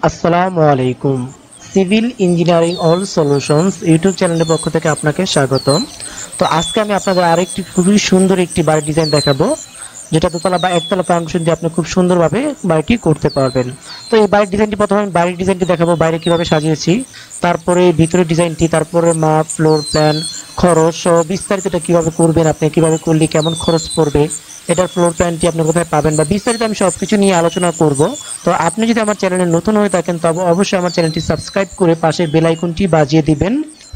আসসালামু আলাইকুম। Civil engineering all solutions YouTube চ্যানেলের পক্ষ থেকে আপনাকে স্বাগতম। তো আজকে আমি আপনাদের আরেকটি খুবই সুন্দর একটি বাড়ির ডিজাইন দেখাবো, যেটা দোতলা বা একতলা ফাউন্ডেশন দিয়ে আপনি খুব সুন্দরভাবে বাড়িটি করতে পারবেন। তো এই বাড়ির ডিজাইনটি প্রথমে আমি বাড়ির ডিজাইনটি দেখাবো, বাইরে কিভাবে সাজিয়েছি, তারপরে ভিতরের ডিজাইনটি, তারপরে মাপ, ফ্লোর প্ল্যান, খরচ সহ বিস্তারিত এটা কিভাবে করবেন, আপনি কিভাবে করলে কেমন খরচ পড়বে, এটার ফ্লোর প্ল্যানটি আপনি কোথায় পাবেন বা বিস্তারিত আমি সবকিছু নিয়ে আলোচনা করব। তো আপনি যদি আমার চ্যানেলে নতুন হয়ে থাকেন তবে অবশ্যই আমার চ্যানেলটি সাবস্ক্রাইব করে পাশে বেল আইকনটি বাজিয়ে দিবেন।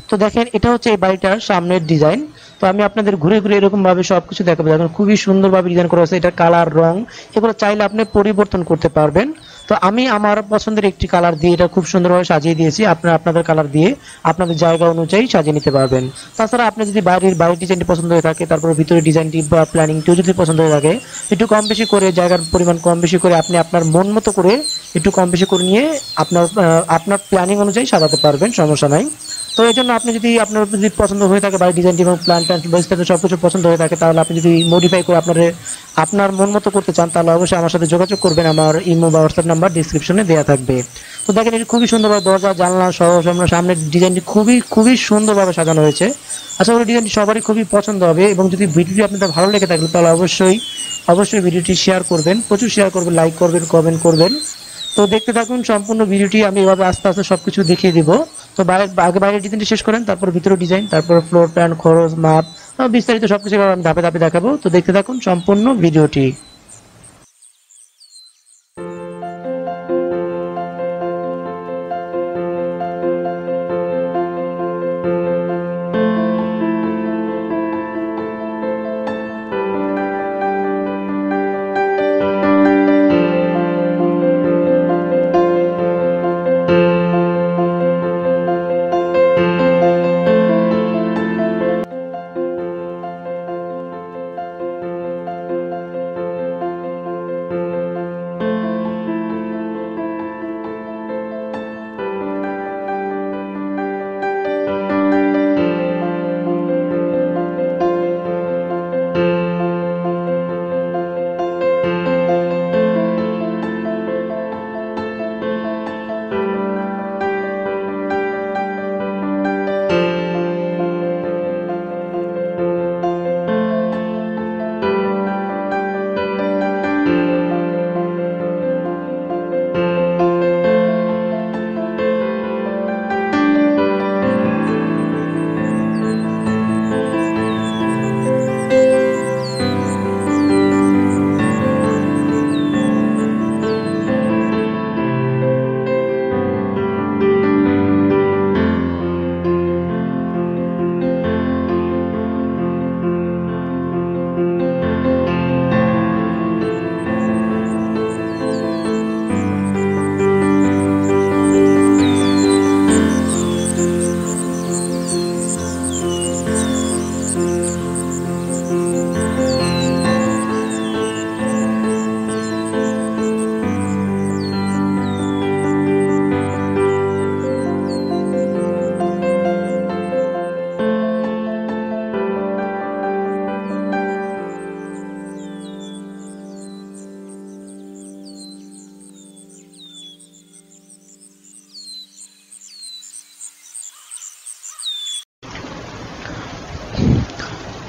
তো দেখেন, এটা হচ্ছে এই বাড়িটার সামনের ডিজাইন। তো আমি আপনাদের ঘুরে ঘুরে এরকম ভাবে সবকিছু দেখাবো। দেখেন খুবই সুন্দরভাবে ডিজাইন করা হয়েছে, এটা কালার, রং এগুলো চাইলে আপনি পরিবর্তন করতে পারবেন। তো আমি আমার পছন্দের একটি কালার দিয়ে এটা খুব সুন্দরভাবে সাজিয়ে দিয়েছি, আপনারা আপনাদের কালার দিয়ে আপনাদের জায়গা অনুযায়ী সাজিয়ে নিতে পারবেন। তাছাড়া আপনি যদি বাড়ির ডিজাইনটি পছন্দ হয়ে থাকে, তারপর ভিতরে ডিজাইনটি বা প্ল্যানিংটিও যদি পছন্দ হয়ে থাকে, একটু কম বেশি করে, জায়গার পরিমাণ কম বেশি করে আপনি আপনার মন মতো করে একটু কম বেশি করে নিয়ে আপনার প্ল্যানিং অনুযায়ী সাজাতে পারবেন, সমস্যা নাই। তো এই জন্য আপনি যদি আপনার যদি পছন্দ হয়ে থাকে বাড়ির ডিজাইনটি এবং প্ল্যান সবকিছু পছন্দ হয়ে থাকে, তাহলে আপনি যদি মডিফাই করে আপনার মন মতো করতে চান, তাহলে অবশ্যই আমার সাথে যোগাযোগ করবেন। আমার ইমো বা হোয়াটসঅ্যাপ নাম্বার ডিসক্রিপশনে দেওয়া থাকবে। তো দেখেন, এটি খুবই সুন্দরভাবে দরজা, জানলা সহ সামনের ডিজাইনটি খুবই সুন্দরভাবে সাজানো হয়েছে। আশা করি ডিজাইনটি সবারই খুবই পছন্দ হবে, এবং যদি ভিডিওটি আপনাদের ভালো লেগে থাকে তাহলে অবশ্যই ভিডিওটি শেয়ার করবেন, প্রচুর শেয়ার করবেন, লাইক করবেন, কমেন্ট করবেন। তো দেখতে থাকুন সম্পূর্ণ ভিডিওটি, আমি এভাবে আস্তে আস্তে সবকিছু দেখিয়ে দিব। তো আগে বাইরের ডিজাইনটি শেষ করেন, তারপর ভিতরে ডিজাইন, তারপর ফ্লোর প্ল্যান, খরচ, মাপ, বিস্তারিত সবকিছু আমি ধাপে ধাপে দেখাবো। তো দেখতে থাকুন সম্পূর্ণ ভিডিওটি।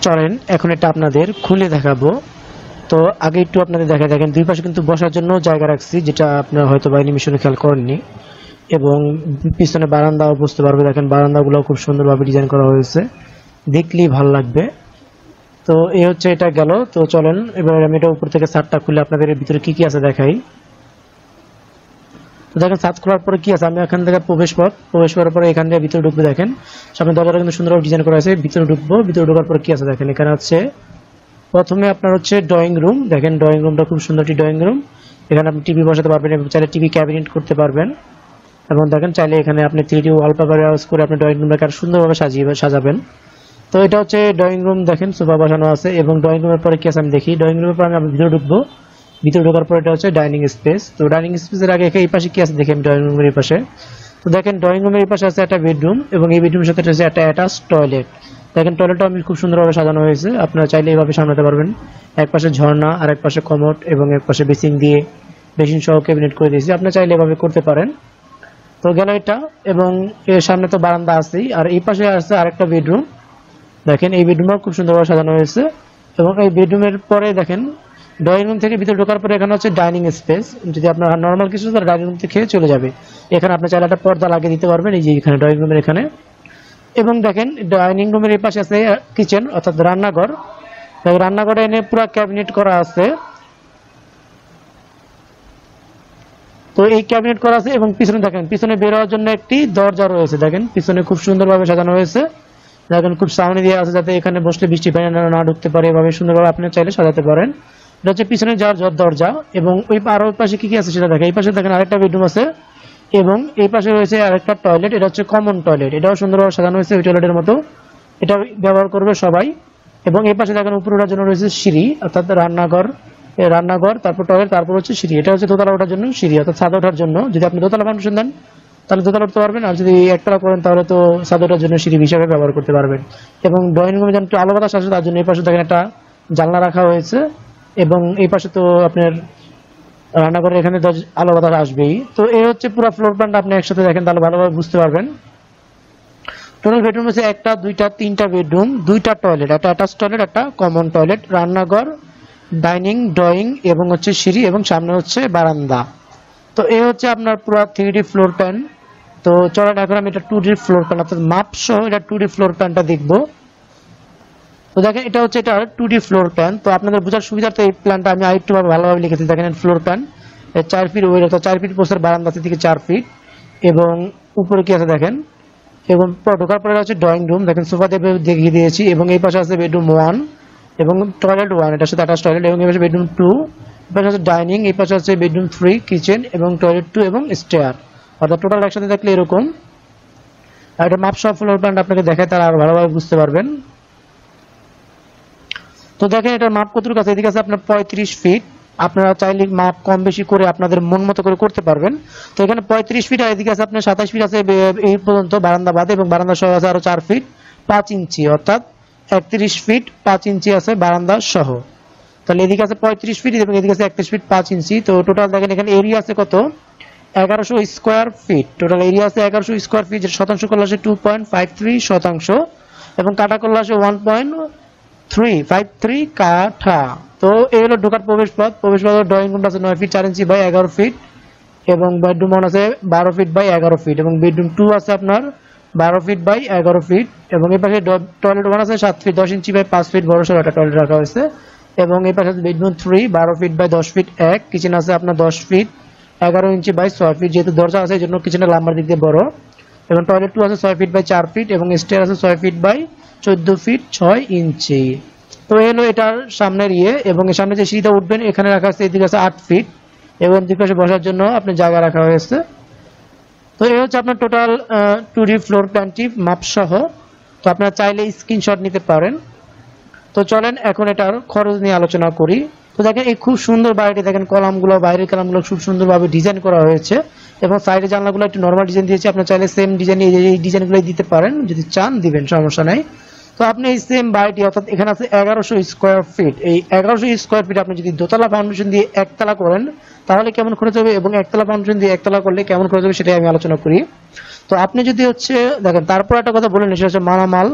চলেন এখন এটা আপনাদের খুলে দেখাবো। তো আগে একটু আপনাদের দেখেন দুই পাশে কিন্তু বসার জন্য জায়গা রাখছি, যেটা আপনারা হয়তো বা অ্যানিমেশনে খেয়াল করেননি, এবং পিছনে বারান্দাও বুঝতে পারবে। দেখেন বারান্দাগুলো খুব সুন্দরভাবে ডিজাইন করা হয়েছে, দেখলেই ভালো লাগবে। তো এই হচ্ছে, এটা গেল। তো চলেন এবার আমি এটা উপর থেকে ছাদটা খুলে আপনাদের এর ভিতরে কি কি আছে দেখাই। তো দেখেন ছাদ খোলার পরে কি আছে, আমি এখান থেকে প্রবেশ করার পরে এখান থেকে ভিতরে ঢুকবো। দেখেন সামনে দরজাটা কিন্তু সুন্দরভাবে ডিজাইন করা আছে, ভিতরে ঢুকবো। ভিতরে ঢোকার পরে কি আছে দেখেন, এখানে হচ্ছে প্রথমে আপনার হচ্ছে ড্রয়িং রুম। দেখেন ড্রয়িং রুমটা খুব সুন্দর একটি ড্রয়িং রুম। এখানে আপনি টিভি বসাতে পারবেন এবং চাইলে টিভি ক্যাবিনেট করতে পারবেন। এবং দেখেন চাইলে এখানে আপনি 3D ওয়ালপেপার ইউজ করে আপনি ড্রয়িং রুমটাকে আরো সুন্দরভাবে সাজাবেন। তো এটা হচ্ছে ড্রয়িং রুম। দেখেন সোফা বসানো আছে, এবং ড্রয়িং রুমের পরে কি আছে আমি দেখি। ড্রয়িং রুমের পরে আমি ভিতরে ঢুকবো। ভিতরে ঢোকার পর এটা হচ্ছে ডাইনিং স্পেস। তো ডাইনিং স্পেসের আগে এই পাশে কি আছে দেখি আমি ড্রয়িং রুমের এই পাশে। তো দেখেন ড্রয়িং রুমের এই পাশে আছে একটা বেডরুম, এবং এই বেডরুমের সাথে আছে একটা অ্যাটাচ টয়লেট। দেখেন টয়লেটটা আমি খুব সুন্দরভাবে সাজানো হয়েছে, আপনারা চাইলে এইভাবে সামলাতে পারবেন। এক পাশে ঝর্ণা, আর এক পাশে কমোড, এবং এক পাশে বেসিন দিয়ে বেসিন সহ ক্যাবিনেট করে দিয়েছি, আপনারা চাইলে এভাবে করতে পারেন। তো গেল এটা, এবং এর সামনে তো বারান্দা আছেই। আর এই পাশে আছে আরেকটা বেডরুম। দেখেন এই বেডরুমও খুব সুন্দরভাবে সাজানো হয়েছে। এবং এই বেডরুমের পরে দেখেন ড্রয়িং রুম থেকে ভিতরে ঢোকার পরে এখানে হচ্ছে ডাইনিং স্পেস। যদি আপনার নর্মাল কিছু তাহলে ডাইনিং রুম থেকে খেয়ে চলে যাবে। এখানে আপনি চাইলে একটা পর্দা লাগিয়ে দিতে পারবেন, এই যে এখানে ড্রয়িং রুমের এখানে। এবং দেখেন ডাইনিং রুমের এই পাশে আছে কিচেন অর্থাৎ রান্নাঘর। রান্নাঘরে এনে পুরো ক্যাবিনেট করা আছে। তো এই ক্যাবিনেট করা আছে এবং পিছনে দেখেন পিছনে বের হওয়ার জন্য একটি দরজা রয়েছে। দেখেন পিছনে খুব সুন্দরভাবে সাজানো হয়েছে। দেখেন খুব সামনে দিয়ে আছে যাতে এখানে বসলে বৃষ্টি পানি না ঢুকতে পারে, এভাবে সুন্দরভাবে আপনি চাইলে সাজাতে পারেন। এটা হচ্ছে পিছনে যাওয়ার দরজা। এবং ওই আর ওই পাশে কি কি আছে সেটা দেখেন। এই পাশে দেখেন আরেকটা বেডরুম আছে এবং এই পাশে রয়েছে আরেকটা টয়লেট। এটা হচ্ছে কমন টয়লেট, এটাও সুন্দরভাবে সাজানো হয়েছে ওই টয়লেটের মতো। এটা ব্যবহার করবে সবাই। এবং এই পাশে দেখেন উপরে ওঠার জন্য রয়েছে সিঁড়ি, অর্থাৎ রান্নাঘর, তারপর টয়লেট, তারপর হচ্ছে সিঁড়ি। এটা হচ্ছে দোতলা ওঠার জন্য সিঁড়ি, অর্থাৎ ছাদে ওঠার জন্য। যদি আপনি দোতলা ফাউন্ডেশন দেন তাহলে দোতলা উঠতে পারবেন, আর যদি একতলা করেন তাহলে তো ছাদে ওঠার জন্য সিঁড়ি হিসাবে ব্যবহার করতে পারবেন। এবং ড্রয়িং রুমে যেন একটু আলো বাতাস আসে তার জন্য এই পাশে দেখেন একটা জানলা রাখা হয়েছে। এবং এই পাশে তো আপনার রান্নাঘরের এখানে আলো বাতাস আসবেই। তো এই হচ্ছে পুরো ফ্লোর প্ল্যানটা আপনি একসাথে দেখেন তাহলে ভালোভাবে বুঝতে পারবেন। টোটাল বেডরুম হচ্ছে একটা, দুইটা, তিনটা বেডরুম, দুইটা টয়লেট, একটা অ্যাটাচ টয়লেট, একটা কমন টয়লেট, রান্নাঘর, ডাইনিং, ড্রয়িং এবং হচ্ছে সিঁড়ি এবং সামনে হচ্ছে বারান্দা। তো এই হচ্ছে আপনার পুরো 3D ফ্লোর প্ল্যান। তো চলেন এখন আমি এটা 2D ফ্লোর প্ল্যান অর্থাৎ মাপ সহ এটা 2D ফ্লোর প্ল্যানটা দেখবো। তো দেখেন এটা হচ্ছে এটা 2D ফ্লোর প্ল্যান। তো আপনাদের বোঝার সুবিধার্থে এই প্ল্যানটা আমি আরেকটু ভালোভাবে লিখেছি। দেখেন ফ্লোর প্ল্যান 4 ফিট ওয়েট অর্থাৎ 4 ফিট পোস্টের বারান্দা থেকে 4 ফিট। এবং উপরে কি আছে দেখেন। এবং ঢোকার পরে হচ্ছে ড্রয়িং রুম, দেখেন সোফা দিয়ে দেখিয়ে দিয়েছি। এবং এই পাশে আছে বেডরুম 1 এবং টয়লেট 1, এটার সাথে অ্যাটাচ টয়লেট। এবং এই পাশে বেডরুম 2, এই পাশে আছে ডাইনিং, এই পাশে আছে বেডরুম 3, কিচেন এবং টয়লেট 2 এবং স্টেয়ার। অর্থাৎ টোটাল একসাথে দেখলে এরকম। আর এটা মাপ সহ ফ্লোর প্ল্যান আপনাকে দেখায় তারা আরো ভালোভাবে বুঝতে পারবেন। তো দেখেন এটার মাপ কতটুকু আছে, এদিকে আছে আপনার 35 ফিট। আপনারা চাইলে মাপ কম বেশি করে আপনাদের মন মতো করে করতে পারবেন। তো এখানে 35 ফিট আর এদিকে আছে আপনার 27 ফিট আছে এই পর্যন্ত বারান্দা বাদে, এবং বারান্দা সহ আছে আরো 4 ফিট 5 ইঞ্চি অর্থাৎ 31 ফিট 5 ইঞ্চি আছে বারান্দা সহ। তাহলে এদিকে আছে 35 ফিট এবং এদিকে আছে 31 ফিট 5 ইঞ্চি। তো টোটাল দেখেন এখানে এরিয়া আছে কত, 1100 স্কোয়ার ফিট। টোটাল এরিয়া আছে 1100 স্কোয়ার ফিট, যেটা শতাংশ করলে আসে 2.53 শতাংশ এবং কাটা করলে আসে 1.353 কাঠা। তো এই হলো ঢোকার প্রবেশপথ। ড্রয়িং রুমটা আছে 9 ফিট 4 ইঞ্চি বাই 11 ফিট এবং বেডরুম 1 আছে 12 ফিট বাই 11 ফিট এবং বেডরুম 2 আছে আপনার 12 ফিট বাই 11 ফিট এবং এই পাশে টয়লেট 1 আছে 7 ফিট 10 ইঞ্চি বাই 5 ফিট বড় সড়ো একটা টয়লেট রাখা হয়েছে। এবং এই পাশে bedroom 3 12 feet by 10 feet 1, kitchen আছে আপনার 10 ফিট 11 ইঞ্চি বাই 6 ফিট, যেহেতু দরজা আছে এই জন্য কিচেনের লাম্বার দিক দিয়ে বড়। এবং টয়লেট 2 আছে 6 ফিট বাই 4 ফিট এবং স্টেয়ার আছে 6 ফিট বাই 14 ফিট 6 ইঞ্চি। তো এলো এটার সামনের এবং এর সামনে যে সিঁড়িটা উঠবেন এখানে রাখা আছে এদিকে আছে 8 ফিট এবং দুই পাশে বসার জন্য আপনি জায়গা রাখা হয়েছে। তো এই হচ্ছে আপনার টোটাল 2D ফ্লোর প্ল্যানটি মাপ সহ। তো আপনারা চাইলে স্ক্রিনশট নিতে পারেন। তো চলেন এখন এটার খরচ নিয়ে আলোচনা করি। তো দেখেন এই খুব সুন্দর বাড়িটি, দেখেন কলামগুলো বাইরের কলামগুলো খুব সুন্দরভাবে ডিজাইন করা হয়েছে এবং সাইডে জানলাগুলো একটু নরমাল ডিজাইন দিয়েছে। আপনি চাইলে সেম ডিজাইন এই ডিজাইনগুলোই দিতে পারেন, যদি চান দিবেন, সমস্যা নাই। তো আপনি এই সেম বাড়িটি অর্থাৎ এখানে আছে 1100 স্কোয়ার ফিট, এই 1100 স্কোয়ার ফিট আপনি যদি দোতলা ফাউন্ডেশন দিয়ে একতলা করেন তাহলে কেমন খরচ হবে এবং একতলা ফাউন্ডেশন দিয়ে একতলা করলে কেমন খরচ হবে সেটাই আমি আলোচনা করি। তো আপনি যদি হচ্ছে দেখেন, তারপর একটা কথা বলেন, সেটা হচ্ছে মালামাল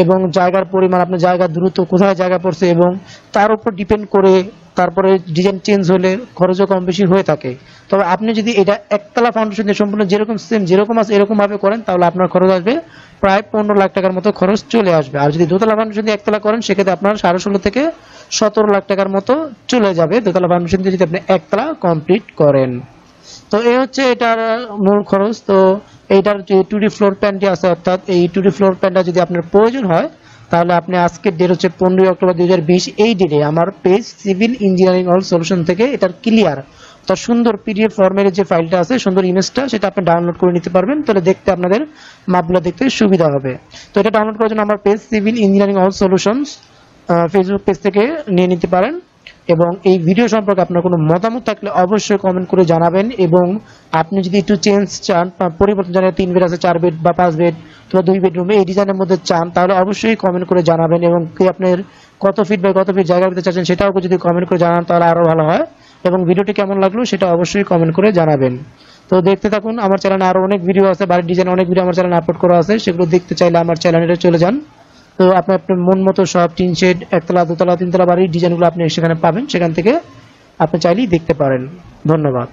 এবং জায়গার পরিমাণ, আপনার জায়গার দ্রুত কোথায় জায়গা পড়ছে এবং তার উপর ডিপেন্ড করে তারপরে ডিজাইন চেঞ্জ হলে খরচও কম বেশি হয়ে থাকে। তবে আপনি যদি এটা একতলা ফাউন্ডেশন দিয়ে সম্পূর্ণ যেরকম সেম যেরকম আছে এরকম ভাবে করেন তাহলে আপনার খরচ আসবে প্রায় 15 লাখ টাকার মতো খরচ চলে আসবে। আর যদি দোতলা ফাউন্ডেশন দিয়ে একতলা করেন সেক্ষেত্রে আপনার 16.5 থেকে 17 লাখ টাকার মতো চলে যাবে দোতলা ফাউন্ডেশন দিয়ে যদি আপনি একতলা কমপ্লিট করেন। তো এই হচ্ছে এটার মূল খরচ। তো এইটার যে 2D ফ্লোর প্ল্যানটি আছে, অর্থাৎ এই 2D ফ্লোর প্ল্যানটা যদি আপনার প্রয়োজন হয় তাহলে আপনি আজকের ডেট হচ্ছে 15 অক্টোবর 2020, এই ডেটে আমার page civil engineering all solution থেকে এটার ক্লিয়ার তার সুন্দর পিডিএফ ফরম্যাটের যে ফাইলটা আছে, সুন্দর ইমেজটা, সেটা আপনি ডাউনলোড করে নিতে পারবেন। তাহলে দেখতে আপনাদের মাপগুলো দেখতে সুবিধা হবে। তো এটা ডাউনলোড করার জন্য আমার page civil engineering all solutions Facebook page থেকে নিয়ে নিতে পারেন। এবং এই ভিডিও সম্পর্কে আপনার কোনো মতামত থাকলে অবশ্যই কমেন্ট করে জানাবেন। এবং আপনি যদি একটু চেঞ্জ চান, পরিবর্তন জানেন, 3 বেড আছে 4 বেড বা 5 বেড অথবা 2 বেডরুমে এই ডিজাইনের মধ্যে চান, তাহলে অবশ্যই কমেন্ট করে জানাবেন। এবং কি আপনার কত ফিট বাই কত ফিট জায়গা দিতে চাচ্ছেন সেটাও যদি কমেন্ট করে জানান তাহলে আরো ভালো হয়। এবং ভিডিওটি কেমন লাগলো সেটা অবশ্যই কমেন্ট করে জানাবেন। তো দেখতে থাকুন, আমার চ্যানেলে আরো অনেক ভিডিও আছে, বাড়ির ডিজাইন অনেক ভিডিও আমার চ্যানেলে আপলোড করা আছে, সেগুলো দেখতে চাইলে আমার চ্যানেলে চলে যান। তো আপনি আপনার মন মতো সব টিন শেড, একতলা, দোতলা, তিনতলা বাড়ির ডিজাইনগুলো আপনি সেখানে পাবেন, সেখান থেকে আপনি চাইলেই দেখতে পারেন। ধন্যবাদ।